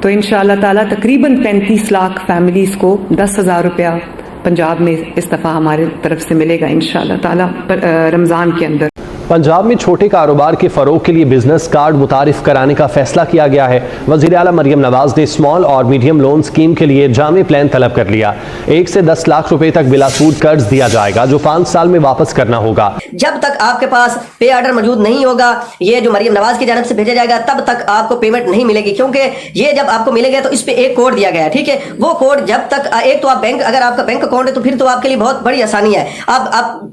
تو انشاءاللہ تعالیٰ تقریباً 35 لاکھ فیملیز کو 10,000 روپیہ پنجاب میں اس دفعہ ہمارے طرف سے ملے گا انشاءاللہ تعالیٰ رمضان کے اندر۔ پنجاب میں چھوٹے کاروبار کے فروغ کے لیے بزنس کارڈ متعارف کرانے کا فیصلہ کیا گیا ہے۔ وزیر اعلیٰ مریم نواز نے اسمال اور میڈیم لون اسکیم کے لیے جامع پلان طلب کر لیا۔ 1 سے 10 لاکھ روپے تک بلا سود قرض دیا جائے گا جو 5 سال میں واپس کرنا ہوگا۔ جب تک آپ کے پاس پے آرڈر موجود نہیں ہوگا، یہ جو مریم نواز کی جانب سے بھیجا جائے گا، تب تک آپ کو پیمنٹ نہیں ملے گی، کیونکہ یہ جب آپ کو ملے گا تو اس پہ ایک کوڈ دیا گیا ہے، ٹھیک ہے؟ وہ کوڈ جب تک ایک تو آپ بینک، اگر آپ کا بینک اکاؤنٹ ہے تو پھر تو آپ کے لیے بہت بڑی آسانی ہے، آپ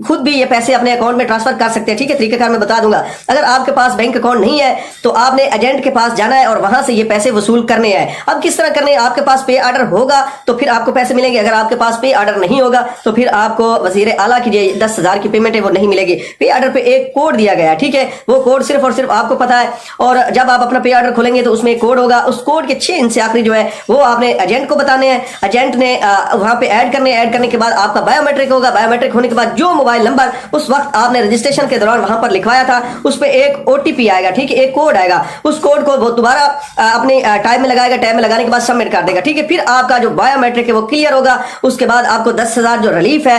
خود بھی یہ پیسے اپنے اکاؤنٹ میں ٹرانسفر کر سکتے ہیں، ٹھیک ہے؟ طریقہ کار میں بتا دوں گا۔ اگر آپ کے پاس بینک اکاؤنٹ نہیں ہے تو آپ نے ایجنٹ کے پاس جانا ہے اور وہاں سے یہ پیسے وصول کرنے ہیں۔ اب کس طرح کرنے ہیں؟ آپ کے پاس پے آرڈر ہوگا تو پھر آپ کو پیسے ملیں گے، اگر آپ کے پاس پے آرڈر نہیں ہوگا تو پھر آپ کو وزیر اعلیٰ کی جو 10,000 کی پیمنٹ ہے وہ نہیں ملے گی۔ پے آرڈر پہ ایک کوڈ دیا گیا ہے، ٹھیک ہے؟ وہ کوڈ صرف اور صرف آپ کو پتا ہے، اور جب آپ اپنا پے آرڈر کھولیں گے تو اس میں ایک کوڈ ہوگا، اس کوڈ کے 6 سے آخری جو ہے وہ آپ نے ایجنٹ کو بتانے ہیں، ایجنٹ نے وہاں پہ ایڈ کرنے کے بعد آپ کا بایو میٹرک ہوگا، بایو میٹرک ہونے کے بعد جو موبائل نمبر اس وقت آپ نے رجسٹریشن کے دوران وہاں پر لکھوایا تھا اس پہ ایک OTP آئے گا، ٹھیک ہے؟ ایک کوڈ آئے گا، اس کوڈ کو وہ دوبارہ اپنے ٹائم میں لگائے گا، ٹائم میں لگانے کے بعد سبمٹ کر دے گا، ٹھیک ہے؟ پھر آپ کا جو بایو میٹرک ہے وہ کلیئر ہوگا، اس کے بعد آپ کو 10,000 جو ریلیف ہے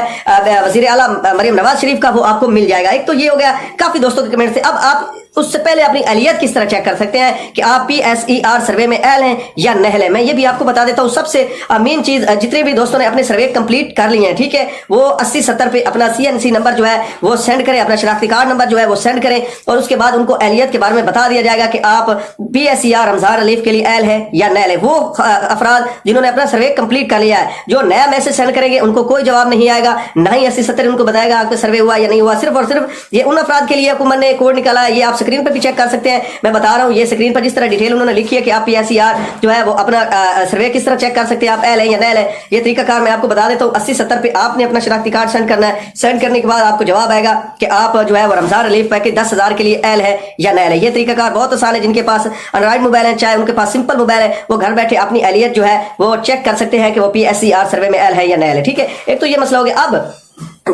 وزیر اعلیٰ مریم نواز شریف کا وہ آپ کو مل جائے گا۔ ایک تو یہ ہو گیا کافی دوستوں کے کمنٹ سے۔ اب آپ اس سے پہلے اپنی اہلیت کس طرح چیک کر سکتے ہیں کہ آپ PSER سروے میں اہل ہیں یا نہیں ہیں، میں یہ بھی آپ کو بتا دیتا ہوں۔ سب سے مین چیز، جتنے بھی دوستوں نے اپنے سروے کمپلیٹ کر لیے ہیں، ٹھیک ہے، وہ 8070 پہ اپنا CNC نمبر جو ہے وہ سینڈ کریں، اپنا شناختی کارڈ نمبر جو ہے وہ سینڈ کریں، اور اس کے بعد ان کو اہلیت کے بارے میں بتا دیا جائے گا کہ آپ PSER رمضان ریلیف کے لیے اہل ہیں یا نہیں ہیں۔ وہ افراد جنہوں نے اپنا سروے کمپلیٹ کر لیا ہے، جو نیا میسج سینڈ کریں گے ان کو کوئی جواب نہیں آئے گا، نہ ہی 8070 ان کو بتائے گا آپ کا سروے ہوا یا نہیں ہوا۔ صرف اور صرف یہ ان افراد کے لیے حکومت نے کوڈ نکالا ہے، یہ آپ اسکرین پر بھی چیک کر سکتے ہیں۔ میں بتا رہا ہوں یہ اسکرین پر جس طرح ڈیٹیل انہوں نے لکھی ہے کہ آپ PSER جو ہے وہ اپنا سروے کس طرح چیک کر سکتے ہیں، آپ اہل ہیں یا نہیں ہیں، یہ طریقہ کار میں آپ کو بتا دیتا ہوں۔ 8070 پہ آپ نے اپنا شناختی کارڈ سینڈ کرنا ہے، سینڈ کرنے کے بعد آپ کو جواب آئے گا کہ آپ جو ہے وہ رمضان ریلیف پیکج 10,000 کے لیے اہل ہے یا نہیں ہے۔ یہ طریقہ کار بہت آسان ہے، جن کے پاس اینڈرائڈ موبائل ہے، چاہے ان کے پاس سمپل موبائل ہے، وہ گھر بیٹھے اپنی اہلیت جو ہے وہ چیک کر سکتے ہیں کہ وہ PSER سروے میں اہل ہے یا نہیں ہے، ٹھیک ہے؟ ایک تو یہ مسئلہ ہو گیا۔ اب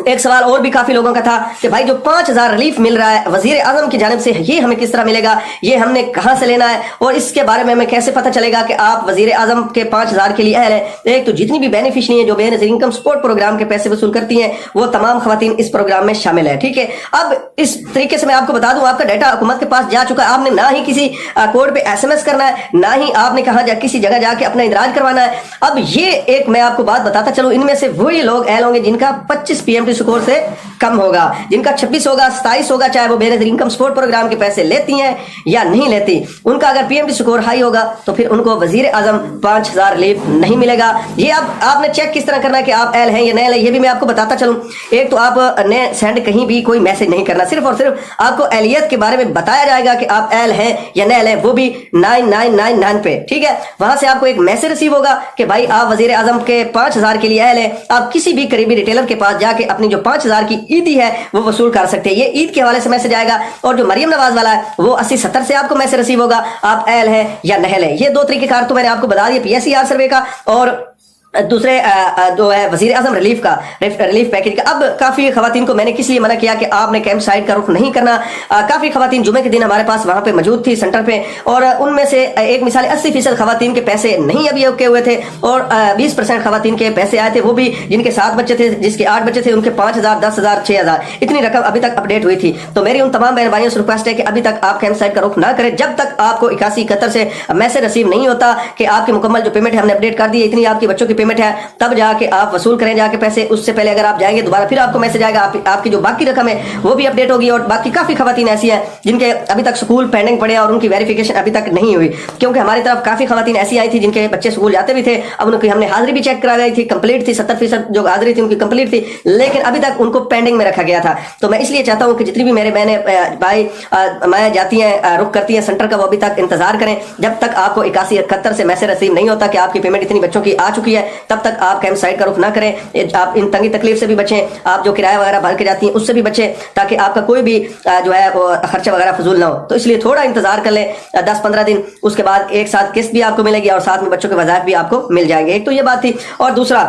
ایک سوال اور بھی کافی لوگوں کا تھا کہ بھائی جو 5,000 ریلیف مل رہا ہے وزیر اعظم کی جانب سے، یہ ہمیں کس طرح ملے گا، یہ ہم نے کہاں سے لینا ہے، اور اس کے بارے میں ہمیں کیسے پتہ چلے گا کہ آپ وزیر اعظم کے 5,000 کے لیے اہل ہیں؟ ایک تو جتنی بھی بینیفیشری ہیں جو بے نظیر انکم سپورٹ پروگرام کے پیسے وصول کرتی ہیں وہ تمام خواتین اس پروگرام میں شامل ہیں، ٹھیک ہے؟ اب اس طریقے سے میں آپ کو بتا دوں، آپ کا ڈیٹا حکومت کے پاس جا چکا ہے، آپ نے نہ ہی کسی کوڈ پہ SMS کرنا ہے، نہ ہی آپ نے کہاں کسی جگہ جا کے اپنا اندراج کروانا ہے۔ اب یہ ایک میں آپ کو بات بتاتا چلوں، ان میں سے وہی لوگ اہل ہوں گے جن کا 25 PMT سکور سے کم ہوگا، جن کا 26 ہوگا، 27 ہوگا، چاہے وہ بے نظیر انکم سپورٹ پروگرام کے پیسے لیتی ہیں یا نہیں لیتی۔ ان کا اگر PMT سکور ہائی ہوگا تو پھر ان کو وزیر اعظم 5,000 ریلیف نہیں ملے گا۔ یہ اب آپ نے چیک کس طرح کرنا ہے کہ آپ اہل ہیں یا نہیں ہیں، یہ بھی میں آپ کو بتاتا چلوں۔ ایک تو آپ نے سینڈ کہیں بھی کوئی میسج نہیں کرنا، صرف اور صرف آپ کو اہلیت کے بارے میں بتایا جائے گا کہ آپ اہل ہیں یا نہیں ہیں، وہ بھی 9999 پہ، ٹھیک ہے؟ وہاں سے آپ کو ایک میسج ریسیو ہوگا کہ بھائی آپ وزیر اعظم کے 5,000 کے لیے اہل ہیں، آپ کسی بھی قریبی ریٹیلر کے پاس جا کے اپنی جو 5,000 کی عیدی ہے وہ وصول کر سکتے ہیں۔ یہ عید کے حوالے سے میسج آئے گا، اور جو مریم نواز والا ہے وہ 8070 سے آپ کو میسج ریسیو ہوگا آپ اہل ہیں یا نہیں ہیں۔ یہ دو طریقے کار تو میں نے آپ کو بتا دیا، PSER سروے کا اور دوسرے جو ہے وزیر اعظم ریلیف کا، ریلیف پیکج کا۔ اب کافی خواتین کو میں نے کس لیے منع کیا کہ آپ نے کیمپ سائٹ کا رخ نہیں کرنا۔ کافی خواتین جمعے کے دن ہمارے پاس وہاں پہ موجود تھی سینٹر پہ، اور ان میں سے ایک مثال 80% خواتین کے پیسے نہیں ابھی اوکے ہوئے تھے، اور 20% خواتین کے پیسے آئے تھے، وہ بھی جن کے 7 بچے تھے، جس کے 8 بچے تھے، ان کے 5,000 10,000 6,000 اتنی رقم ابھی تک اپڈیٹ ہوئی تھی۔ تو میری ان تمام بہن بھائیوں سے ریکویسٹ ہے کہ ابھی تک آپ کیمپ سائٹ کا رخ نہ کریں جب تک آپ کو 8171 سے میسج ریسیو نہیں ہوتا کہ آپ کی مکمل جو پیمنٹ ہے ہم نے اپڈیٹ کر دی ہے، اتنی آپ کی بچوں کی پیمنٹ ہے، تب جا کے آپ وصول کریں جا کے پیسے۔ اس سے پہلے اگر آپ جائیں گے دوبارہ پھر آپ کو میسج آئے گا، آپ کی جو باقی رقم ہے وہ بھی اپڈیٹ ہوگی۔ اور باقی کافی خواتین ایسی ہیں جن کے ابھی تک سکول پینڈنگ پڑے ہیں اور ان کی ویریفیکیشن ابھی تک نہیں ہوئی، کیونکہ ہماری طرف کافی خواتین ایسی آئی تھی جن کے بچے سکول جاتے بھی تھے، اب ان کی ہم نے حاضری بھی چیک کرا گئی تھی، کمپلیٹ تھی، 70% جو حاضری تھی ان کی کمپلیٹ تھی، لیکن ابھی تک ان کو پینڈنگ میں رکھا گیا تھا۔ تو میں اس لیے چاہتا ہوں کہ جتنی بھی میرے بہنیں بھائی مائیں جاتی ہیں رخ کرتی ہیں سینٹر کا، وہ ابھی تک انتظار کریں جب تک آپ کو 8171 سے میسج ریسیو نہیں ہوتا کہ آپ کی پیمنٹ اتنی بچوں کی آ چکی ہے، تب تک آپ کیمپ سائٹ کا رخ نہ کریں۔ آپ ان تنگی تکلیف سے بھی بچیں، آپ جو کرایہ وغیرہ بھر کے جاتی ہیں اس سے بھی بچیں، تاکہ آپ کا کوئی بھی جو ہے وہ خرچہ وغیرہ فضول نہ ہو۔ تو اس لیے تھوڑا انتظار کر لیں 10-15 دن، اس کے بعد ایک ساتھ قسط بھی آپ کو ملے گی اور ساتھ میں بچوں کے وظائف بھی آپ کو مل جائیں گے۔ ایک تو یہ بات تھی، اور دوسرا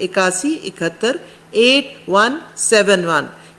8171 8171।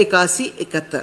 8171।